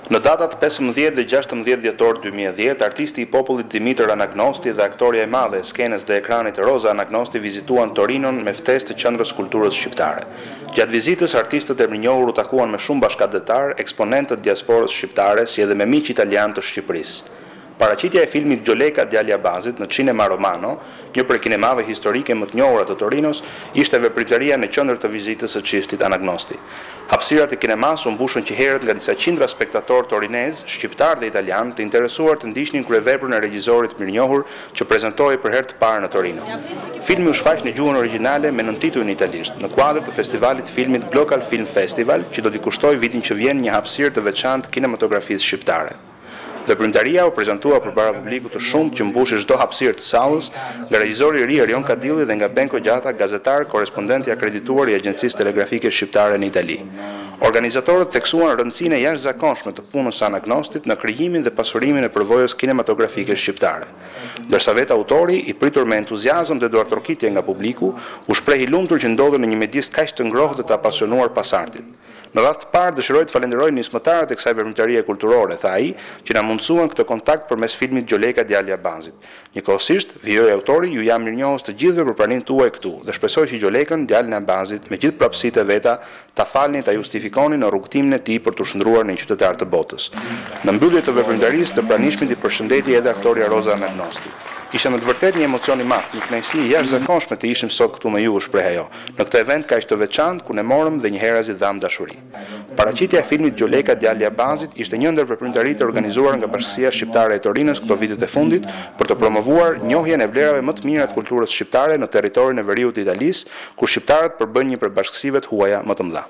Në datat 15 dhe 16 dhjetor 2010, artisti i popullit Dimitër Anagnosti dhe aktoria e madhe e skenës dhe ekranit Roza Anagnosti vizituan Torinon me ftesë të Qendrës Kulturës Shqiptare. Gjatë vizitës, artistët e mirënjohur u takuan me shumë bashkëdhetar, eksponentë të diasporës shqiptare, si edhe me miq italian të Shqipërisë. Paraqitja e filmit Gjoleka djali i Abazit në Cinema Romano, një prej kinemave historike më të njohura të Torinos, ishte veprimtaria në qendër të vizitës së çiftit Anagnosti. Hapësirat e kinemas u mbushën qëherët nga disa qindra spektatorë torinez, shqiptar dhe italian, të interesuar të ndiqnin kryeveprën e regjisorit mirënjohur që prezantoi për herë të parë në Torino. Filmi u shfaq në gjuhën origjinale me nëntitull në italisht, në kuadër të festivalit filmit Global Film Festival, që do t'i kushtoj vitin që vjen një hapësirë të veçantë kinematografisë shqiptare. Veprimtaria u prezantua përpara publikut të shumtë që mbushi çdo hapësirë të sallës, nga regjizori i ri Erion Kadilli dhe nga Benko Gjata, gazetar, korrespondent i akredituar i Agjencisë Telegrafike Shqiptare në Itali. Organizatorët theksuan rëndësinë e jashtëzakonshme të punës së Anagnostit në krijimin dhe pasurimin e përvojës kinematografike shqiptare. Ndërsa vetë autori, i pritur me entuziazëm dhe duartrokitje nga publiku, u shpreh i lumtur që ndodhen në një mjedis kaq të ngrohtë dhe të apasionuar pas artit. Në radhë të parë dëshiroj të falenderoj nismëtarët e kësaj veprimtarie kulturore, tha ai, që na mundsuan këtë kontakt përmes filmit Gjoleka djali i Abazit. Njëkohësisht, vijoi autori, ju jam mirënjohës të gjithëve për praninë tuaj këtu dhe shpresoj që Gjolekën djalin e Abazit me gjithë prapësitë e veta ta falni, ta justifikoni në rrugtimin e tij për të shndruar në një qytetar të botës. Në mbyllje të veprimtarisë të pranishmit i përshëndeti edhe aktoria Roza Anagnosti. Ishte në të vërtetë një emocion i madh, një kënaqësi e jashtëzakonshme të ishim sot këtu me ju, shpreh ajo, në këtë event kaq të veçantë ku ne morëm dhe një herazi dham dashuri. Paraqitja e filmit Gjoleka djali i Abazit ishte një ndër veprimtaritë organizuar nga Bashkia Shqiptare e Torinës këto vitet e fundit për të promovuar njohjen e vlerave më të mira të kulturës shqiptare në territorin e veriut të Italisë, ku shqiptarët përbën një prej bashkësive të huaja më të mëdha.